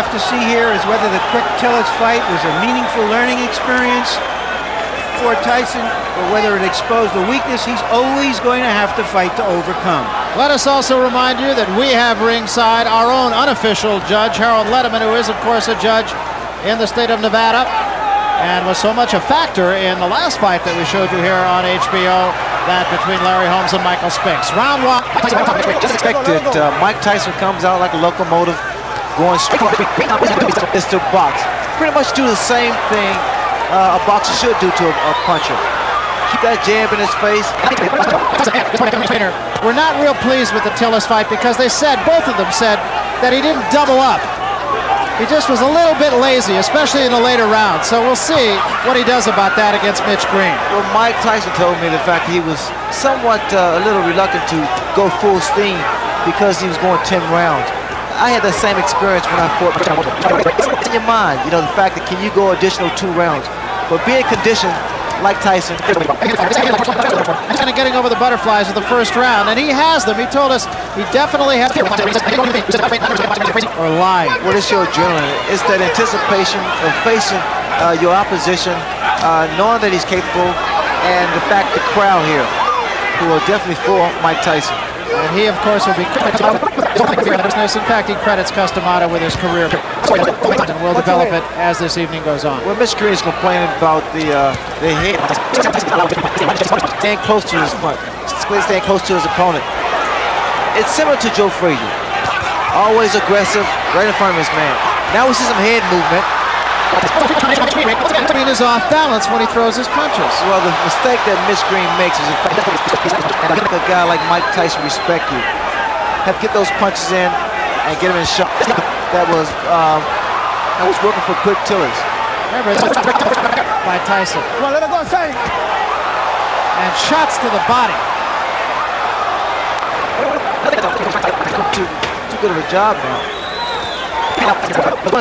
have to see here is whether the Quick Tillis fight was a meaningful learning experience for Tyson, or whether it exposed a weakness he's always going to have to fight to overcome. Let us also remind you that we have ringside our own unofficial judge, Harold Letterman, who is, of course, a judge in the state of Nevada and was so much a factor in the last fight that we showed you here on HBO, that between Larry Holmes and Michael Spinks. Round one. Expected. Mike Tyson comes out like a locomotive, going straight to box. Pretty much do the same thing a boxer should do to a puncher. Keep that jab in his face. We're not real pleased with the Tillis fight because they said, both of them said, that he didn't double up. He just was a little bit lazy, especially in the later rounds. So we'll see what he does about that against Mitch Green. Well, Mike Tyson told me the fact that he was somewhat a little reluctant to go full steam because he was going 10 rounds. I had the same experience when I fought. It's in your mind, you know, the fact that can you go additional 2 rounds. But being conditioned like Tyson. Kind of getting over the butterflies of the first round, and he has them. He told us he definitely has or lying. What is your adrenaline? It's that anticipation of facing your opposition, knowing that he's capable, and the fact the crowd here, who are definitely for Mike Tyson. And he, of course, will be business. In fact, he credits Customato with his career, and will develop it as this evening goes on. Well, Mitch Green is complaining about the head, staying close to his front, staying close to his opponent. It's similar to Joe Frazier, always aggressive, right in front of his man. Now we see some head movement. Green is off balance when he throws his punches. Well, the mistake that Mitch Green makes is a guy like Mike Tyson respect you. Have to get those punches in and get him in shot. That was working for Quick Tillis. Remember, by Tyson. Come on, let it go, say. And shots to the body. Too good of a job now.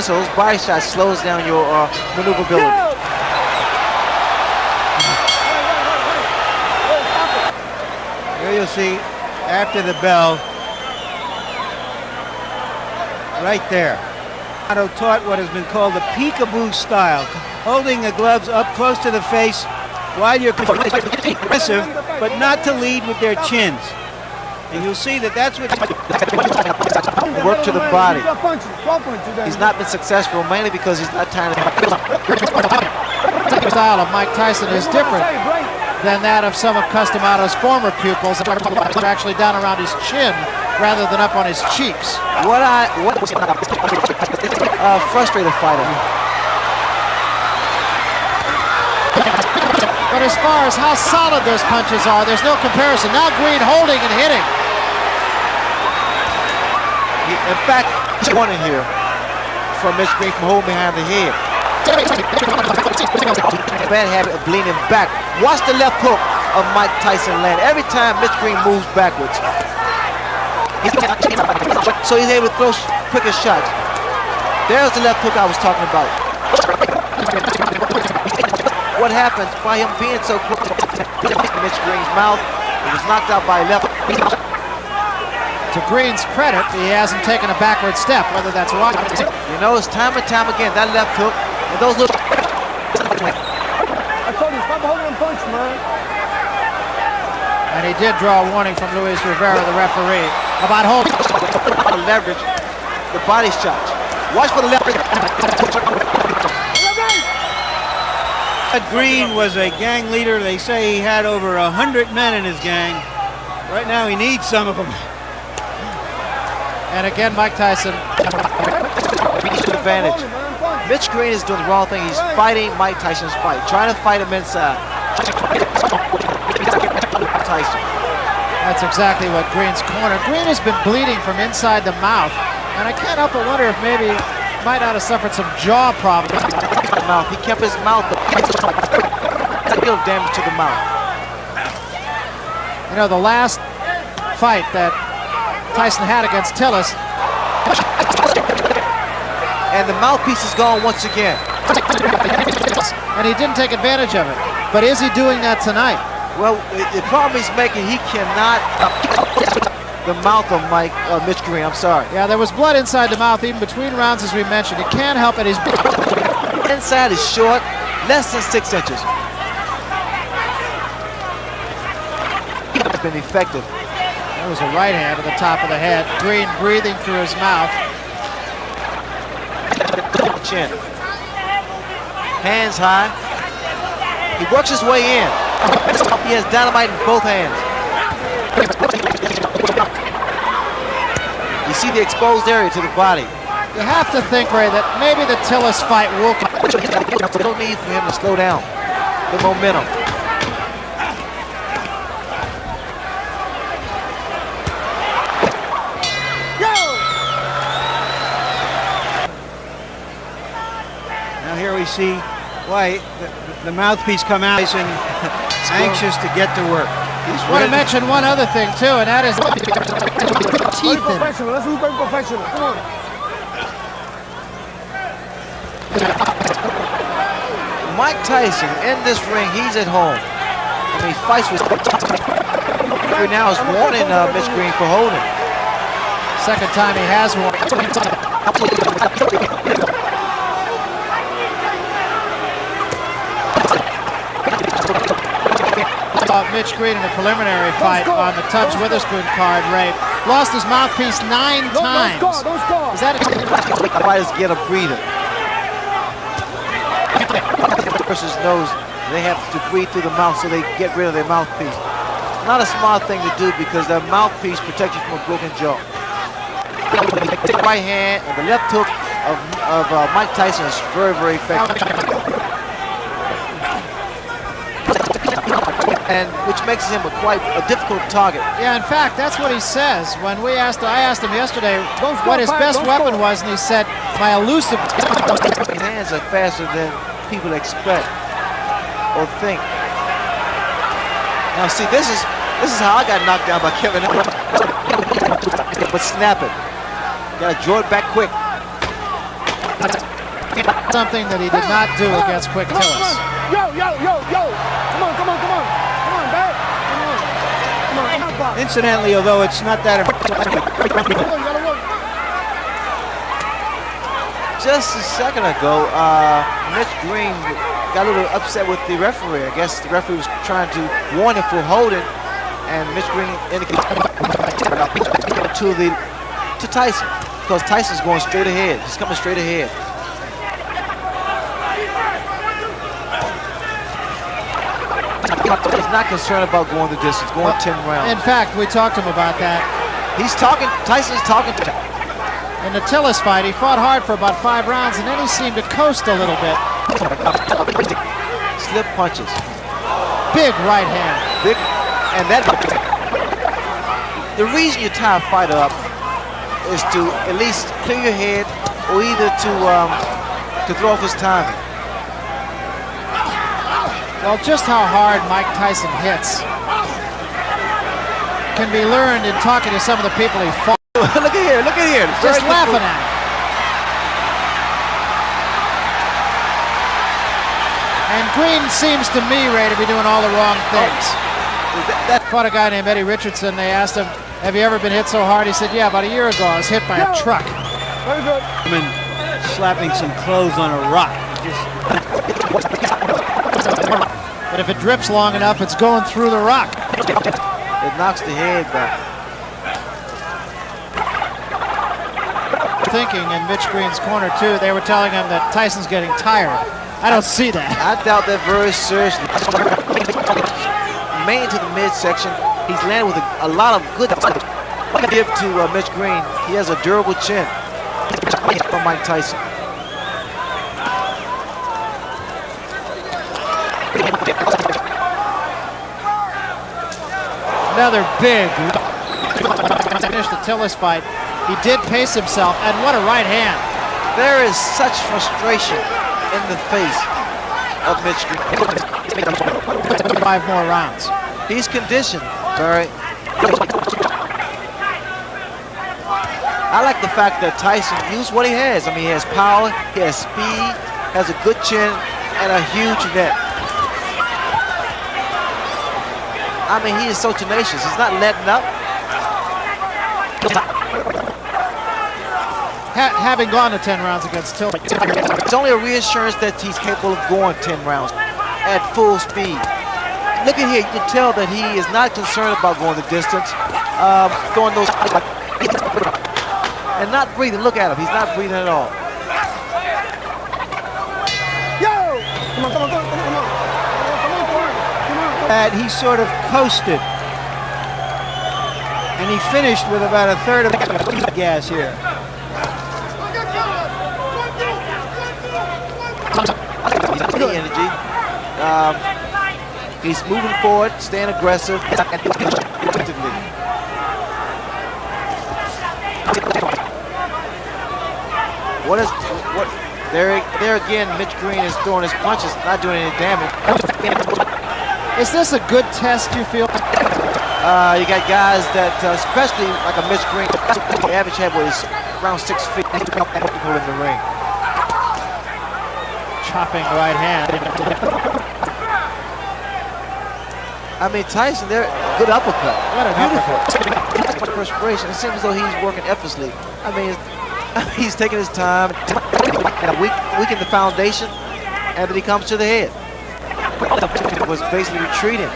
So those body shots slows down your maneuverability. Here you'll see, after the bell, right there, Otto taught what has been called the peekaboo style, holding the gloves up close to the face while you're aggressive, but not to lead with their chins. And you'll see that that's what work to the body. He's not been successful mainly because he's not tying The style of Mike Tyson is different than that of some of Customato's former pupils that are actually down around his chin rather than up on his cheeks. Frustrated fighter. But as far as how solid those punches are, there's no comparison. Now Green holding and hitting. In fact, one in here from Mitch Green from holding behind the head. Bad habit of leaning back. Watch the left hook of Mike Tyson land every time Mitch Green moves backwards. So he's able to throw quicker shots. There's the left hook I was talking about. What happens by him being so close to Mitch Green's mouth? He was knocked out by left. To Green's credit, he hasn't taken a backward step, whether that's why. You know, it's time and time again, that left hook, and those little... I told you, stop holding him punch, man. And he did draw a warning from Luis Rivera, the referee, about holding... leverage the body shots. Watch for the left. Green was a gang leader. They say he had over 100 men in his gang. Right now he needs some of them. And again, Mike Tyson. Advantage. Mitch Green is doing the wrong thing. He's fighting Mike Tyson's fight, trying to fight him inside. Tyson. That's exactly what Green's corner. Green has been bleeding from inside the mouth, and I can't help but wonder if maybe he might not have suffered some jaw problems. He kept his mouth up. Real damage to the mouth. You know, the last fight that Tyson had against Tillis, and the mouthpiece is gone once again. And he didn't take advantage of it. But is he doing that tonight? Well, the problem he's making, he cannot the mouth of Mitch Green. I'm sorry. Yeah, there was blood inside the mouth even between rounds, as we mentioned. You can't help it. He's inside is short, less than 6 inches. It's been effective. There was a right hand to the top of the head. Green breathing through his mouth. Chin. Hands high. He works his way in. He has dynamite in both hands. You see the exposed area to the body. You have to think, Ray, that maybe the Tillis fight will... No need for him to slow down. The momentum. Now here we see why the mouthpiece come out and anxious to get to work. I want to mention one other thing too, and that is teeth in. Professional. Let's look professional. Come on. Mike Tyson in this ring, he's at home. I mean, he fights with... Right now is warning Mitch Green for holding. Second time he has one. Mitch Green in a preliminary fight on the Tubbs Witherspoon card, Ray, lost his mouthpiece 9 times. Don't score. Is that Fighters get a breather. Versus knows they have to breathe through the mouth, so they get rid of their mouthpiece. Not a smart thing to do because their mouthpiece protects you from a broken jaw. The right hand and the left hook of Mike Tyson is very, very effective. And which makes him quite a difficult target. Yeah, in fact, that's what he says. When I asked him yesterday what his best weapon was, and he said, my elusive... His hands are faster than people expect or think. Now see, this is how I got knocked down by Kevin. But snap it. Gotta draw it back quick. Something that he did not do against Quick Tillis. Yo. Come on, back. Come on. Incidentally, although it's not that Just a second ago, Mitch Green got a little upset with the referee. I guess the referee was trying to warn him for holding, and Mitch Green indicated to Tyson, because Tyson's going straight ahead. He's coming straight ahead. He's not concerned about going the distance, going 10 rounds. In fact, we talked to him about that. Tyson's talking to him. In the Tillis fight, he fought hard for about 5 rounds, and then he seemed to coast a little bit. Slip punches. Big right hand. Big, and that. The reason you tie a fighter up is to at least clear your head, or either to throw off his timing. Well, just how hard Mike Tyson hits can be learned in talking to some of the people he fought. Look at here. Just laughing at him. And Green seems to me, Ray, to be doing all the wrong things. Fought a guy named Eddie Richardson. They asked him, have you ever been hit so hard? He said, yeah, about a year ago I was hit by a truck. Very good. slapping some clothes on a rock. But if it drips long enough, it's going through the rock. It knocks the head back. Thinking in Mitch Green's corner too, they were telling him that Tyson's getting tired. I don't see that. I doubt that very seriously. Main to the midsection. He's landed with a lot of good give to Mitch Green. He has a durable chin from Mike Tyson. Another big finish the Tillis fight. He did pace himself, and what a right hand. There is such frustration in the face of Mitch Green. 5 more rounds. He's conditioned, Barry. I like the fact that Tyson used what he has. I mean, he has power, he has speed, has a good chin, and a huge neck. I mean, he is so tenacious. He's not letting up. Having gone to 10 rounds against Till. It's only a reassurance that he's capable of going 10 rounds at full speed. Look at here, you can tell that he is not concerned about going the distance, throwing those, and not breathing. Look at him, he's not breathing at all. Yo! Come on, come on, come on, come on. That he sort of coasted. And he finished with about a third of the gas here. The energy. He's moving forward, staying aggressive. There again, Mitch Green is throwing his punches, not doing any damage. Is this a good test, you feel? You got guys that, especially like a Mitch Green, the average head weight is around 6 feet in the ring. Chopping right hand. I mean, Tyson, they're good uppercut. What an Beautiful. Perspiration. It seems as though he's working effortlessly. I mean, he's taking his time and weaken the foundation, and then he comes to the head. Was basically retreating.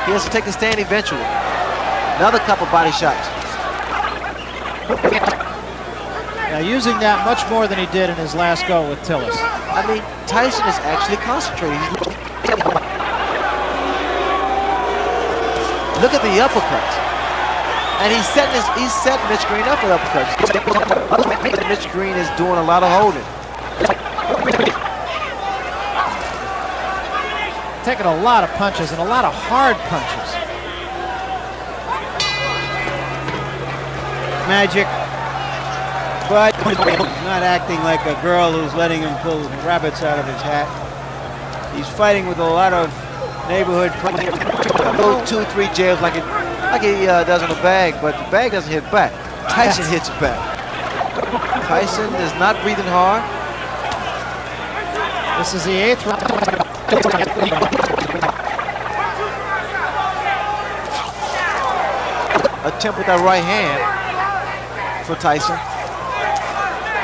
He has to take a stand eventually. Another couple body shots. Now using that much more than he did in his last go with Tillis. I mean, Tyson is actually concentrating. Look at the uppercuts. And he's setting Mitch Green up with uppercuts. Mitch Green is doing a lot of holding. Taking a lot of punches and a lot of hard punches. Magic. But not acting like a girl who's letting him pull rabbits out of his hat. He's fighting with a lot of neighborhood. Those 2-3 jabs like he does on the bag, but the bag doesn't hit back. Tyson hits back. Tyson is not breathing hard. This is the 8th round. Attempt with that right hand for Tyson.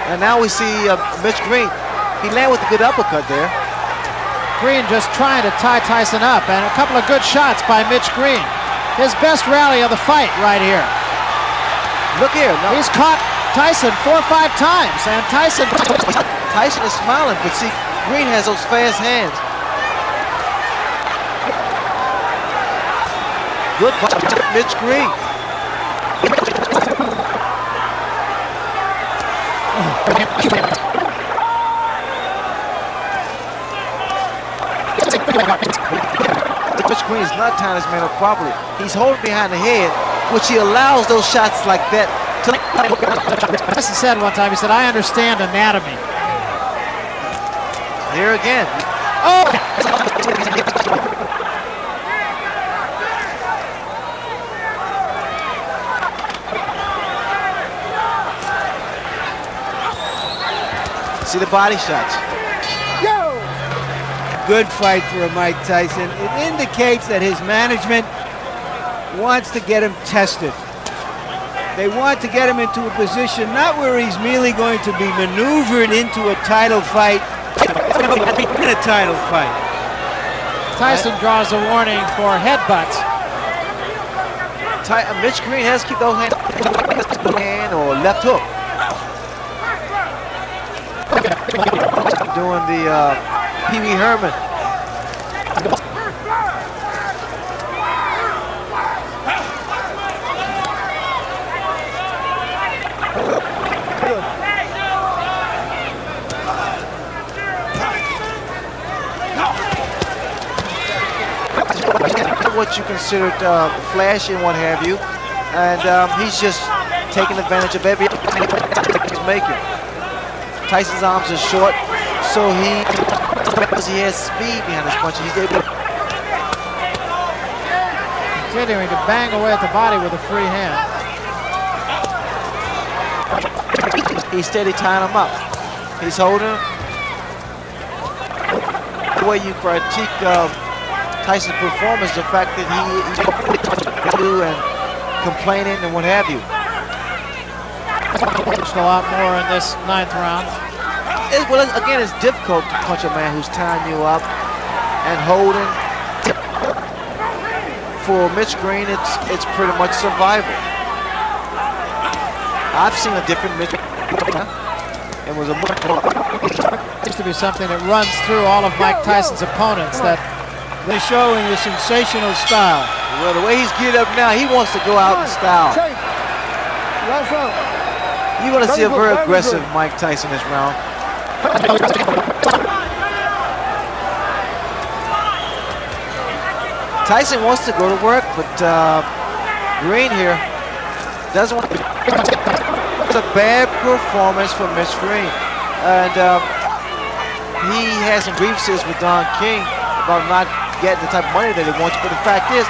And now we see Mitch Green. He landed with a good uppercut there. Green just trying to tie Tyson up, and a couple of good shots by Mitch Green. His best rally of the fight right here. Look here. No. He's caught Tyson 4 or 5 times, and Tyson is smiling, but see, Green has those fast hands. Good Mitch Green. Mitch Green is not tying his man up properly. He's holding behind the head, which he allows those shots like that to. Tyson said one time, he said, "I understand anatomy." Here again. Oh! See the body shots. Yo! Good fight for Mike Tyson. It indicates that his management wants to get him tested. They want to get him into a position not where he's merely going to be maneuvered into a title fight, in a title fight. Tyson draws a warning for headbutts. Mitch Green has to keep those hands hand or left hook. Doing the Pee Wee Herman. What you considered flashy and what have you, and he's just taking advantage of every he's making. Tyson's arms are short, so because he has speed behind his punches, he's able to continuing to bang away at the body with a free hand. He's steady tying him up. He's holding him. The way you critique Tyson's performance, the fact that he's and complaining and what have you. A lot more in this 9th round. Well, again, it's difficult to punch a man who's tying you up and holding. For Mitch Green, it's pretty much survival. I've seen a different Mitch. It was a Seems to be something that runs through all of Mike Tyson's opponents. That they're showing the sensational style. well, the way he's geared up now, he wants to go out in style. Last round. You're going to see a very aggressive Mike Tyson this round. Tyson wants to go to work, but Green here doesn't want to. It's a bad performance for Mitch Green. And he has some grievances with Don King about not getting the type of money that he wants. But the fact is,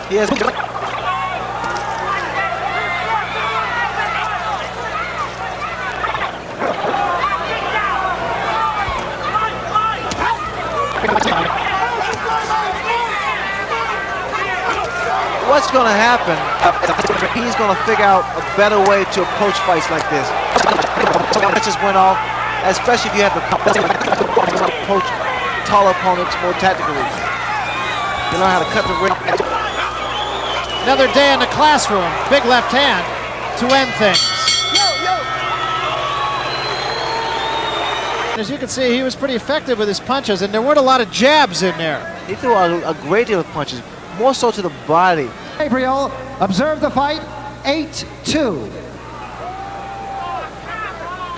he has. What's going to happen? He's going to figure out a better way to approach fights like this. Just went off, especially if you have to approach taller opponents more tactically. You know how to cut the ring. another day in the classroom. Big left hand to end things. As you can see, he was pretty effective with his punches, and there weren't a lot of jabs in there. He threw a great deal of punches, more so to the body. Gabriel observed the fight 8-2.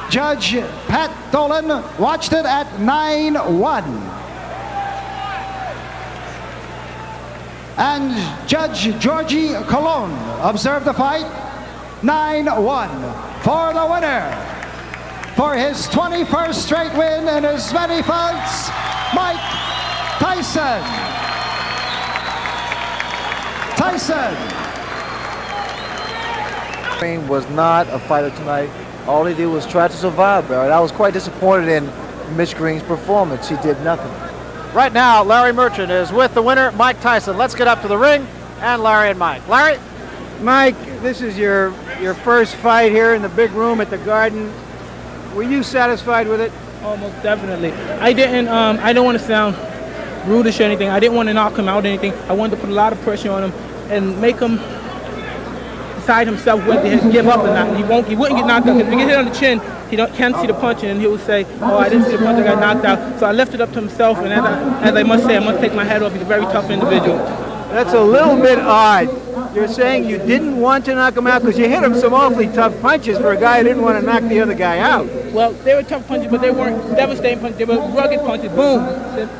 Judge Pat Dolan watched it at 9-1. And Judge Georgie Colon observed the fight 9-1 for the winner. For his 21st straight win in as many fights, Mike Tyson. Green was not a fighter tonight. All he did was try to survive, Barrett. I was quite disappointed in Mitch Green's performance. He did nothing. Right now, Larry Merchant is with the winner, Mike Tyson. Let's get up to the ring, and Larry and Mike. Larry? Mike, this is your first fight here in the big room at the Garden. Were you satisfied with it? Almost definitely. I don't want to sound rudish or anything. I didn't want to knock him out or anything. I wanted to put a lot of pressure on him and make him decide himself whether to give up or not. He wouldn't get knocked out, because if he get hit on the chin, he can't see the punch, and he will say, oh, I didn't see the punch, I got knocked out. So I left it up to himself, and as I must say, I must take my hat off. He's a very tough individual. That's a little bit odd. You're saying you didn't want to knock him out because you hit him some awfully tough punches for a guy who didn't want to knock the other guy out. Well, they were tough punches, but they weren't devastating punches. They were rugged punches. Boom.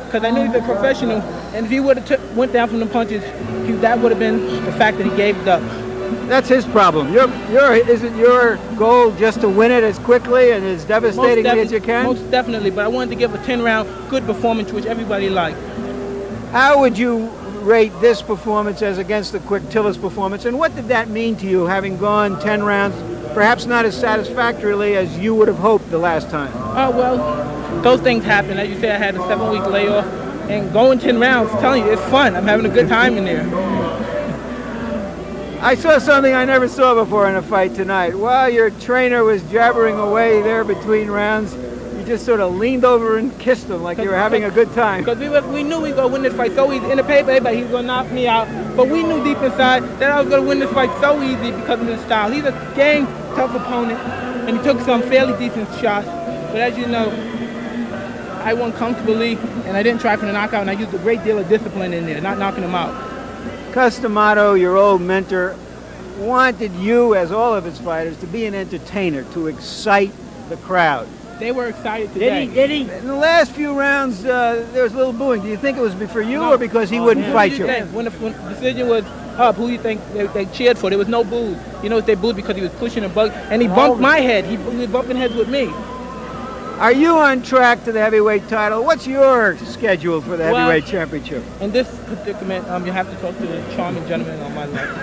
Because I knew he was a professional, and if he would have went down from the punches, that would have been the fact that he gave it up. That's his problem. Isn't your goal just to win it as quickly and as devastatingly as you can? Most definitely, but I wanted to give a 10-round good performance, which everybody liked. How would you rate this performance as against the Quick Tillis performance, and what did that mean to you, having gone 10 rounds, perhaps not as satisfactorily as you would have hoped the last time? Oh, well, those things happen. As you say, I had a 7-week layoff, and going 10 rounds, I'm telling you, it's fun. I'm having a good time in there. I saw something I never saw before in a fight tonight. While your trainer was jabbering away there between rounds, you just sort of leaned over and kissed him like you were having a good time. Because we knew we were going to win this fight so easy. In the paper, everybody, he was going to knock me out. But we knew deep inside that I was going to win this fight so easy because of his style. He's a dang tough opponent, and he took some fairly decent shots. But as you know, I won comfortably, and I didn't try for the knockout, and I used a great deal of discipline in there, not knocking him out. Customato, your old mentor, wanted you, as all of his fighters, to be an entertainer, to excite the crowd. They were excited today. Did he? In the last few rounds, there was a little booing. Do you think it was for you or because he wouldn't fight you? When the decision was up, who you think they cheered for? There was no boos. You know, they booed because he was pushing a bug, and he bumped my head. He was bumping heads with me. Are you on track to the heavyweight title? What's your schedule for the heavyweight championship? In this predicament, you have to talk to the charming gentleman on my left.